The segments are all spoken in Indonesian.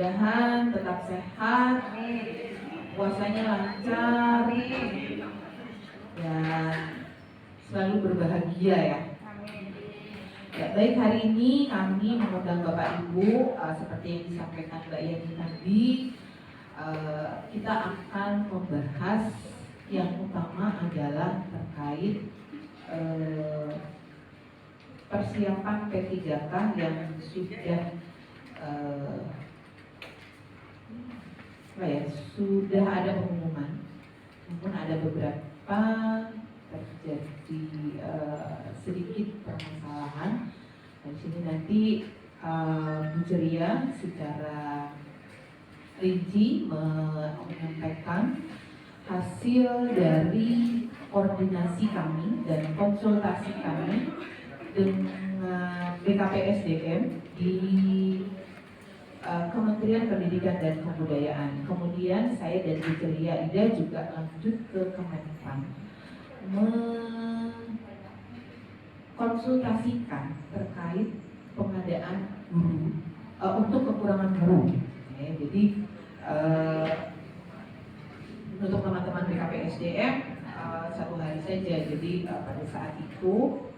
Mudah-mudahan tetap sehat, puasanya lancar, dan selalu berbahagia ya. Ya, baik, hari ini kami mengundang Bapak Ibu seperti yang disampaikan Mbak Yani tadi, kita akan membahas yang utama adalah terkait persiapan P3K yang sudah ada pengumuman, namun ada beberapa terjadi sedikit permasalahan. Dan sini nanti Bu Ceria secara rinci menyampaikan hasil dari koordinasi kami dan konsultasi kami dengan BKPSDM di Kementerian Pendidikan dan Kebudayaan. Kemudian saya dan Bu Ceria Ida juga lanjut ke Kemenpan mengkonsultasikan terkait pengadaan guru untuk kekurangan guru. Jadi untuk teman-teman BKPSDM satu hari saja. Jadi pada saat itu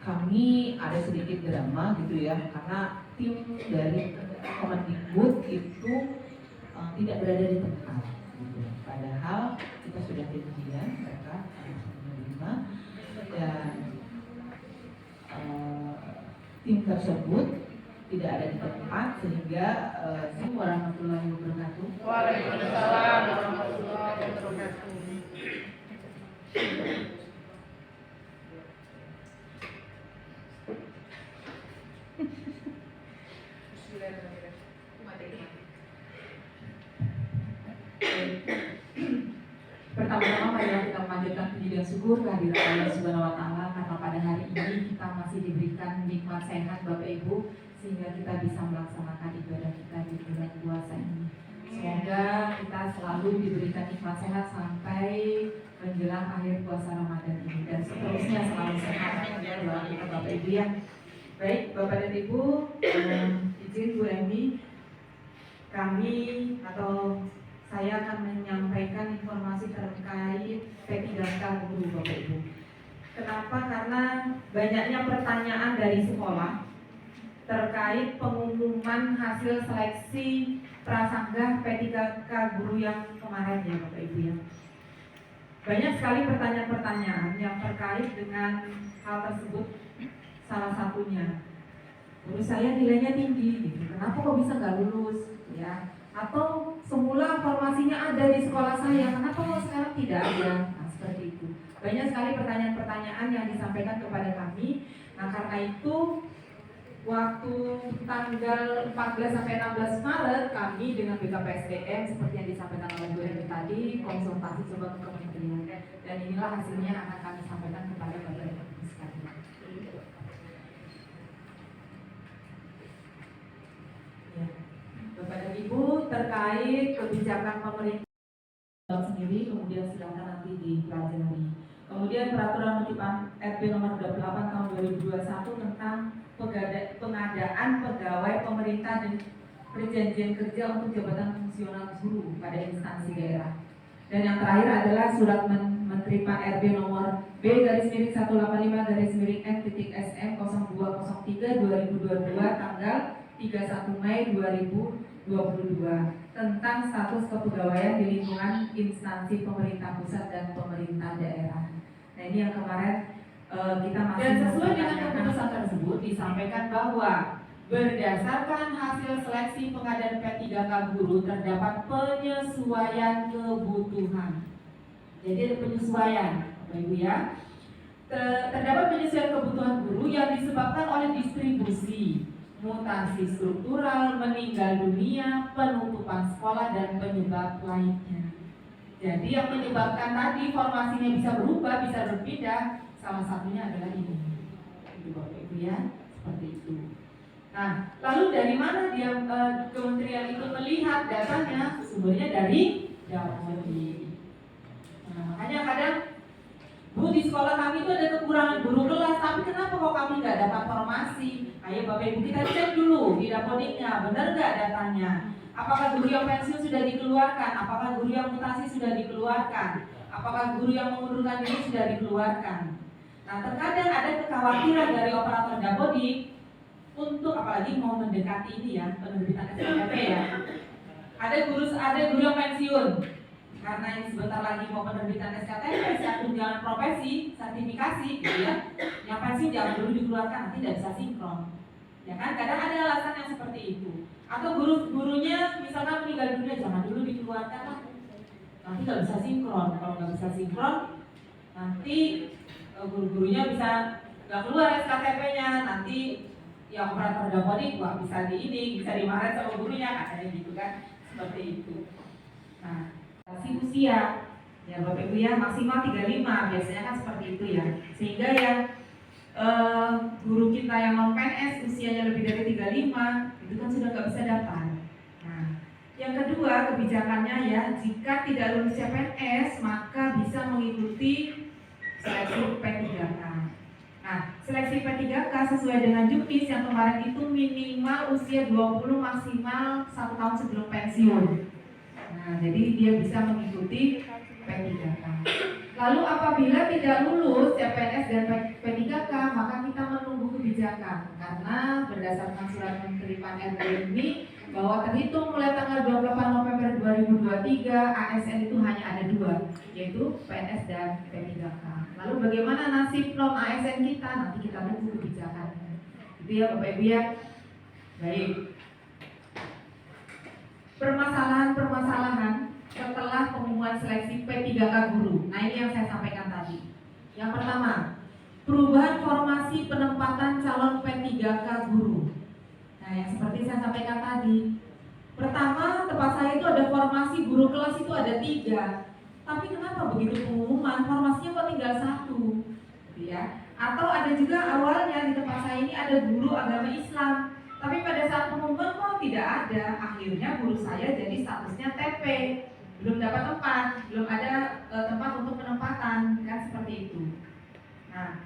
kami ada sedikit drama gitu ya, karena tim dari Kemendikbud itu tidak berada di tempat gitu. Padahal kita sudah janjian, mereka harus menerima, dan tim tersebut tidak ada di tempat, sehingga warahmatullahi wabarakatuh. Waalaikumsalam warahmatullahi wabarakatuh. Pertama-tama marilah kita memanjatkan puji dan syukur kehadirat Allah Subhanahu wa Ta'ala, karena pada hari ini kita masih diberikan nikmat sehat Bapak Ibu, sehingga kita bisa melaksanakan ibadah kita di bulan puasa ini. Semoga kita selalu diberikan nikmat sehat sampai menjelang akhir puasa Ramadan ini, dan seterusnya selalu sehat ya Bapak Ibu ya. Baik Bapak dan Ibu, izin Bu Emi, kami atau saya akan menyampaikan informasi terkait P3K guru Bapak Ibu. Kenapa? Karena banyaknya pertanyaan dari sekolah terkait pengumuman hasil seleksi prasanggah P3K guru yang kemarin ya Bapak Ibu ya. Banyak sekali pertanyaan-pertanyaan yang terkait dengan hal tersebut. Salah satunya, guru saya nilainya tinggi, gitu. Kenapa kok bisa nggak lulus? Ya, atau semula formasinya ada di sekolah saya, kenapa kok sekarang tidak ada? Nah, seperti itu. Banyak sekali pertanyaan-pertanyaan yang disampaikan kepada kami. Nah, karena itu waktu tanggal 14 sampai 16 Maret kami dengan BKPSDM seperti yang disampaikan oleh Bu Eni tadi, konsultasi coba ke kementerian, dan inilah hasilnya akan kami sampaikan kepada Bapak Ibu sekalian. Ya. Bapak dan Ibu, terkait kebijakan pemerintah sendiri, kemudian silakan nanti dipelajari. Kemudian peraturan menteri RP nomor 28 tahun 2021 tentang pengadaan pegawai pemerintah dan perjanjian kerja untuk jabatan fungsional guru pada instansi daerah. Dan yang terakhir adalah surat Menteri Pan RB nomor B/185/N.SM 0203/2022 tanggal 31 Mei 2022 tentang status kepegawaian di lingkungan instansi pemerintah pusat dan pemerintah daerah. Nah, ini yang kemarin kita masih. Dan sesuai dengan keputusan tersebut disampaikan bahwa berdasarkan hasil seleksi pengadaan P3K guru terdapat penyesuaian kebutuhan. Jadi ada penyesuaian, Bapak Ibu ya. Terdapat penyesuaian kebutuhan guru yang disebabkan oleh distribusi, mutasi struktural, meninggal dunia, penutupan sekolah, dan penyebab lainnya. Jadi yang menyebabkan tadi formasinya bisa berubah, bisa berpindah, salah satunya adalah ini. Itu Bapak Ibu ya, seperti itu. Nah, lalu dari mana dia kementerian itu melihat datanya? Sumbernya dari Dapodi. Nah, makanya kadang Bu, di sekolah kami itu ada kekurangan guru kelas, tapi kenapa kok kami nggak dapat formasi? Ayo Bapak Ibu kita cek dulu di Dapodiknya, benar nggak datanya? Apakah guru yang pensiun sudah dikeluarkan? Apakah guru yang mutasi sudah dikeluarkan? Apakah guru yang mengundurkan diri sudah dikeluarkan? Nah, terkadang ada kekhawatiran dari operator Dapodik untuk apalagi mau mendekati ini ya, penerbitan SKP ya. Ada guru yang pensiun. Karena ini sebentar lagi mau penerbitan SKTP, tunjangan profesi, sertifikasi gitu ya. Yang pensiun jangan dulu dikeluarkan, nanti tidak bisa sinkron. Ya kan? Kadang ada alasan yang seperti itu. Atau gurunya misalkan meninggal dunia, jangan dulu dikeluarkan lah. Nanti nggak bisa sinkron. Kalau nggak bisa sinkron, nanti guru-gurunya bisa nggak keluar SKTP-nya. Nanti yang operator Dapodik wah bisa bisa dimarahin sama gurunya, katanya gitu kan. Seperti itu. Nah, usia ya Bapak Ibu ya maksimal 35 biasanya kan seperti itu ya, sehingga yang guru kita yang non PNS usianya lebih dari 35 itu kan sudah nggak bisa daftar. Nah, yang kedua kebijakannya ya, jika tidak lulus CPNS maka bisa mengikuti seleksi P3K. Nah, seleksi P3K sesuai dengan Juknis yang kemarin itu minimal usia 20 maksimal 1 tahun sebelum pensiun. Nah, jadi dia bisa mengikuti P3K. Lalu apabila tidak lulus CPNS dan P3K, maka kita menunggu kebijakan. Karena berdasarkan surat Menteri Pan-RB ini bahwa terhitung mulai tanggal 28 November 2023 ASN itu hanya ada 2, yaitu PNS dan P3K. Lalu bagaimana nasib non ASN kita? Nanti kita tunggu kebijakannya. Itu ya Bapak Ibu ya. Baik. Permasalahan setelah pengumuman seleksi P3K guru. Nah, ini yang saya sampaikan tadi. Yang pertama, perubahan formasi penempatan calon P3K guru. Nah, yang seperti saya sampaikan tadi. Pertama, tempat saya itu ada formasi guru kelas itu ada 3. Tapi kenapa begitu pengumuman formasinya kok tinggal 1? Gitu ya. Atau ada juga awalnya di tempat saya ini ada guru agama Islam. Tapi pada saat pengumuman kok tidak ada. Akhirnya guru saya jadi statusnya TP, belum dapat tempat, belum ada tempat untuk penempatan, kan seperti itu. Nah,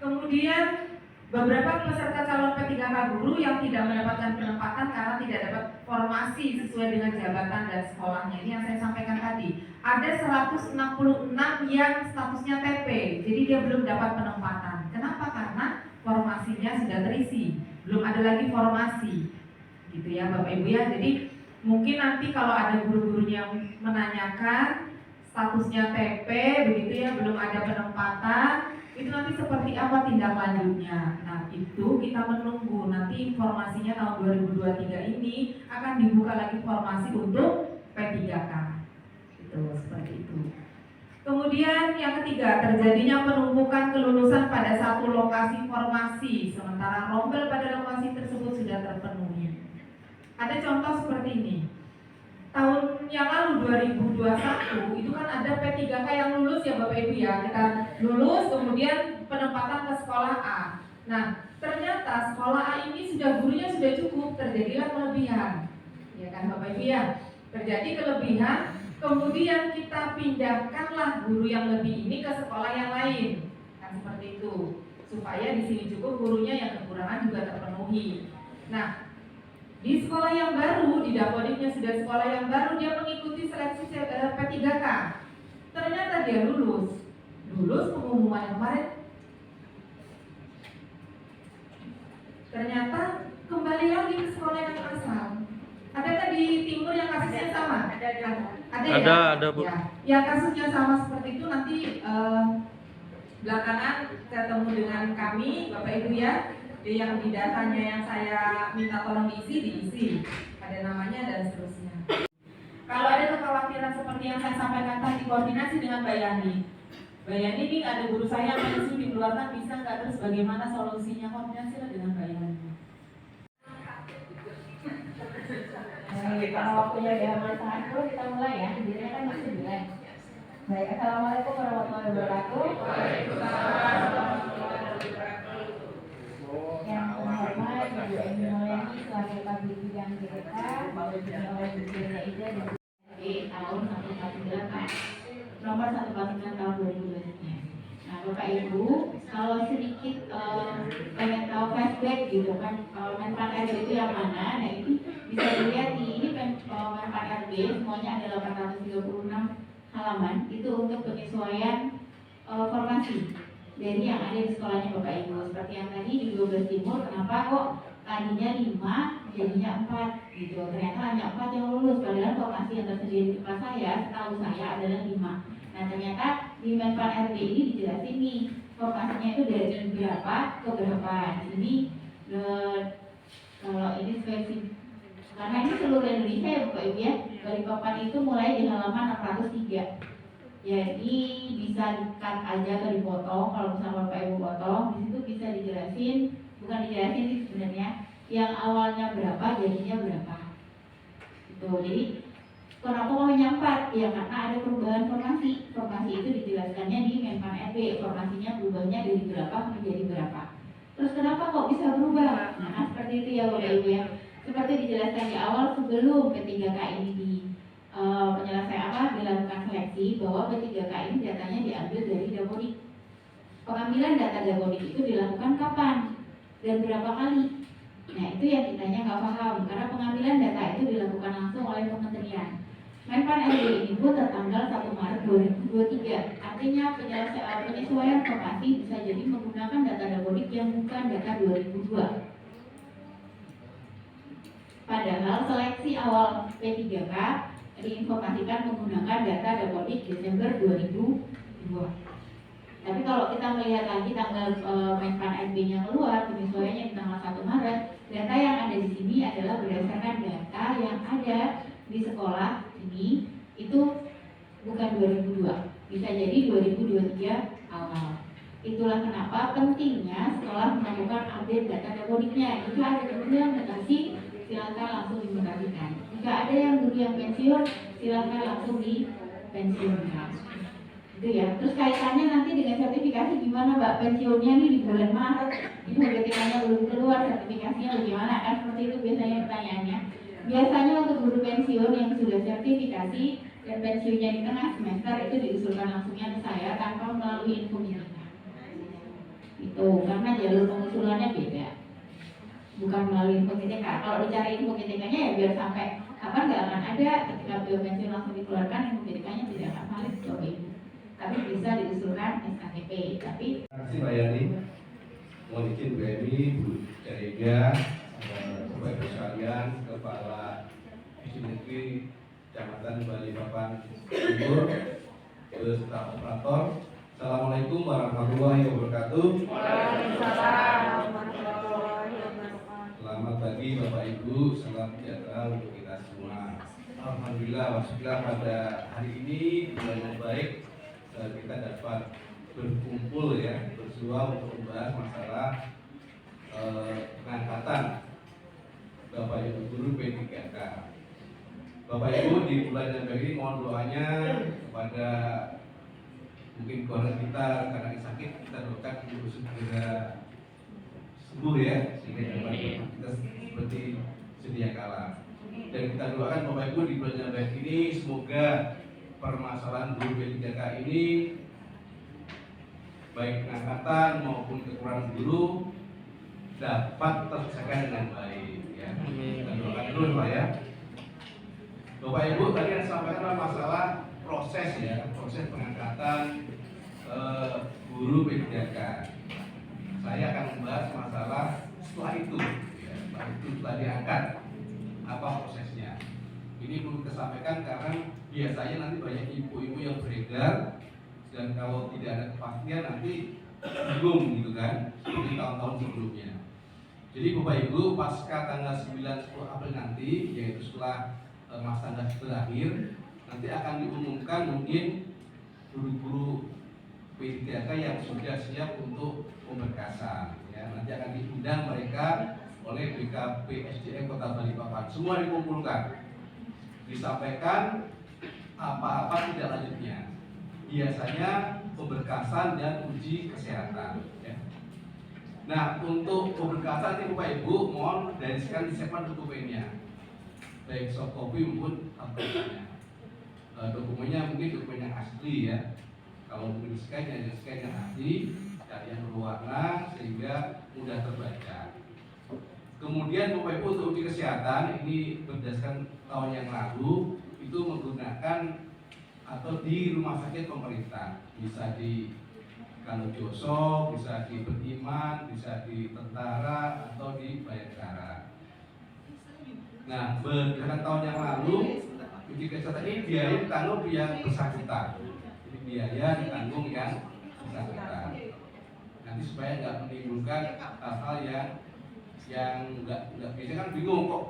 kemudian beberapa peserta calon P3K guru yang tidak mendapatkan penempatan karena tidak dapat formasi sesuai dengan jabatan dan sekolahnya. Ini yang saya sampaikan tadi. Ada 166 yang statusnya TP, jadi dia belum dapat penempatan. Kenapa? Karena formasinya sudah terisi, belum ada lagi formasi, gitu ya Bapak Ibu ya. Jadi mungkin nanti kalau ada guru-gurunya yang menanyakan statusnya TP, begitu ya, belum ada penempatan, itu nanti seperti apa tindak lanjutnya. Nah, itu kita menunggu nanti informasinya tahun 2023 ini akan dibuka lagi formasi untuk P3K. Itu seperti itu. Kemudian yang ketiga, terjadinya penumpukan kelulusan pada satu lokasi formasi, sementara rombel pada lokasi tersebut sudah terpenuhi. Ada contoh seperti ini. Tahun yang lalu 2021 itu kan ada P3K yang lulus ya Bapak Ibu ya. Kita lulus kemudian penempatan ke sekolah A. Nah, ternyata sekolah A ini gurunya sudah cukup, terjadilah kelebihan. Ya kan Bapak Ibu ya. Terjadi kelebihan. Kemudian kita pindahkanlah guru yang lebih ini ke sekolah yang lain, kan seperti itu, supaya di sini cukup gurunya yang kekurangan juga terpenuhi. Nah, di sekolah yang baru, di Dapodiknya sudah sekolah yang baru, dia mengikuti seleksi P3K. Ternyata dia lulus pengumuman yang kemarin. Ternyata kembali lagi ke sekolah yang asal. Adakah di timur yang kasusnya sama? Ada Bu. Ya, yang kasusnya sama seperti itu nanti belakangan ketemu dengan kami Bapak Ibu ya, yang di datanya yang saya minta tolong diisi, ada namanya dan seterusnya. Kalau ada kekhawatiran seperti yang saya sampaikan tadi, koordinasi dengan Mbak Yani. Mbak Yani ini ada guru saya yang pensiun dikeluarkan, bisa nggak, terus bagaimana solusinya, koordinasilah dengan Mbak Yani. Karena waktunya udah mulai setengah 10, kita mulai ya. Dirinya kan masih 9. Baik, assalamualaikum warahmatullahi wabarakatuh. Yang terhormat Ibu Eni Nolyani selaku Kabid Bidang GK, didampingi oleh Bu Dirna Ida dan tahun 148 nomor 149 tahun 2023. Bapak Ibu, kalau sedikit pengen tahu flashback gitu kan, Menpan RB itu yang mana? Nah itu bisa dilihat di ini Menpan RB semuanya ada 836 halaman itu untuk penyesuaian formasi dari yang ada di sekolahnya Bapak Ibu. Seperti yang tadi di 12 Timur, kenapa kok tadinya 5 jadinya 4 gitu. Ternyata hanya 4 yang lulus, padahal formasi yang tersedia di tempat saya, setahu saya adalah 5. Nah ternyata di Menpan RB ini dijelasin nih formasinya itu dari berapa ke berapa. Di sini kalau ini spesifik karena ini seluruh Indonesia ya Bapak Ibu ya. Balikpapan itu mulai di halaman 603. Jadi bisa di-cut aja atau dipotong. Kalau misalnya Bapak Ibu potong, di situ bisa dijelasin, bukan dijelasin sih sebenarnya, yang awalnya berapa jadinya berapa. Gitu. Jadi kenapa maunya 4? Ya karena ada perubahan formasi. Formasi itu dijelaskannya di Menpan RB. Formasinya berubahnya dari berapa menjadi berapa. Terus kenapa kok bisa berubah? Nah seperti itu ya Bapak Ibu ya. Seperti dijelaskan di awal sebelum P3K ini dilakukan seleksi, bahwa P3K ini datanya diambil dari Dapodik. Pengambilan data Dapodik itu dilakukan kapan dan berapa kali? Nah itu yang kitanya nggak paham, karena pengambilan data itu dilakukan langsung oleh kementerian. Menpan RB ini pun tertanggal 1 Maret 2023. Artinya penyesuaian formasi bisa jadi menggunakan data Dapodik yang bukan data 2002. Padahal seleksi awal P3K diinformasikan menggunakan data Dapodik Desember 2002. Tapi kalau kita melihat lagi tanggal Menpan RB-nya keluar, penyesuaiannya di tanggal 1 Maret, data yang ada di sini adalah berdasarkan data yang ada di sekolah ini, itu bukan 2002, bisa jadi 2023 awal. Itulah kenapa pentingnya sekolah melakukan update data Dapodiknya. Jika ada guru yang mutasi, silakan langsung dimutasikan. Jika ada yang guru yang pensiun, silakan langsung dipensiunkan. Itu ya. Terus kaitannya nanti dengan sertifikasi gimana Mbak? Pensiunnya nih di bulan Maret, itu BPK-nya belum keluar, sertifikasinya bagaimana? Kan seperti itu biasanya pertanyaannya. Biasanya untuk guru pensiun yang sudah sertifikasi dan pensiunnya di tengah semester itu diusulkan langsungnya ke saya tanpa melalui info kita. Itu karena jalur pengusulannya beda, bukan melalui info KTK. Kalau dicari info KTK-nya ya biar sampai kapan nggak akan ada, ketika beliau pensiun langsung dikeluarkan info KTK-nya tidak akan valid Bapak Ibu. Tapi bisa diusulkan SKTP. Tapi terima kasih Mbak Yani. Mohon izin Bu Emi, Bu Jarega, Bapak Ibu sekalian, Kepala SD Negeri Kecamatan Balikpapan Timur, beserta operator. Assalamualaikum warahmatullahi wabarakatuh. Waalaikumsalam warahmatullahi wabarakatuh. Selamat pagi Bapak Ibu, salam sejahtera untuk kita semua. Alhamdulillah, wassalam pada hari ini bulan yang baik kita dapat berkumpul ya, bersua untuk membahas masalah pengangkatan Bapak Ibu guru P3K. Bapak Ibu di bulan yang baik ini mohon doanya kepada mungkin keluarga kita karena sakit, kita doakan ibu segera sembuh ya, sehingga dapat kita seperti sedia kala. Dan kita doakan Bapak Ibu di bulan yang baik ini semoga permasalahan guru P3K ini baik pengangkatan maupun kekurangan guru dapat terselesaikan dengan baik ya. Kita doakan dulu Pak ya. Bapak Ibu tadi yang disampaikan masalah proses ya, proses pengangkatan guru P3K. Saya akan membahas masalah setelah itu ya, setelah diangkat apa prosesnya. Ini perlu kita sampaikan karena biasanya nanti banyak ibu-ibu yang beredar dan kalau tidak ada kepastian nanti bingung gitu kan, seperti tahun-tahun sebelumnya. Jadi Bapak Ibu pasca tanggal 9-10 April nanti, yaitu setelah masa tanggap berakhir, nanti akan diumumkan mungkin guru-guru P3K yang sudah siap untuk pemberkasan ya. Nanti akan diundang mereka oleh BKP SDM Kota Balikpapan. Semua dikumpulkan, disampaikan apa-apa tidak lanjutnya. Biasanya pemberkasan dan uji kesehatan ya. Nah untuk pemberkasan ini Bapak Ibu mohon dari sekarang disiapkan dokumennya, baik soft copy maupun hard copy-nya. Dokumennya mungkin dokumen yang asli ya. Kalau mungkin scan ya scan yang asli dan yang berwarna sehingga mudah terbaca. Kemudian Bapak Ibu untuk uji kesehatan ini berdasarkan tahun yang lalu itu menggunakan atau di rumah sakit pemerintah, bisa di Kanojoso, bisa di Beriman, bisa di Tentara atau di Bayangkara. Nah, berdasarkan tahun yang lalu uji kesehatan ini biaya ditanggung yang bersangkutan. Jadi biaya ditanggung yang bersangkutan. Nanti supaya nggak menimbulkan hal-hal yang nggak biasanya kan bingung kok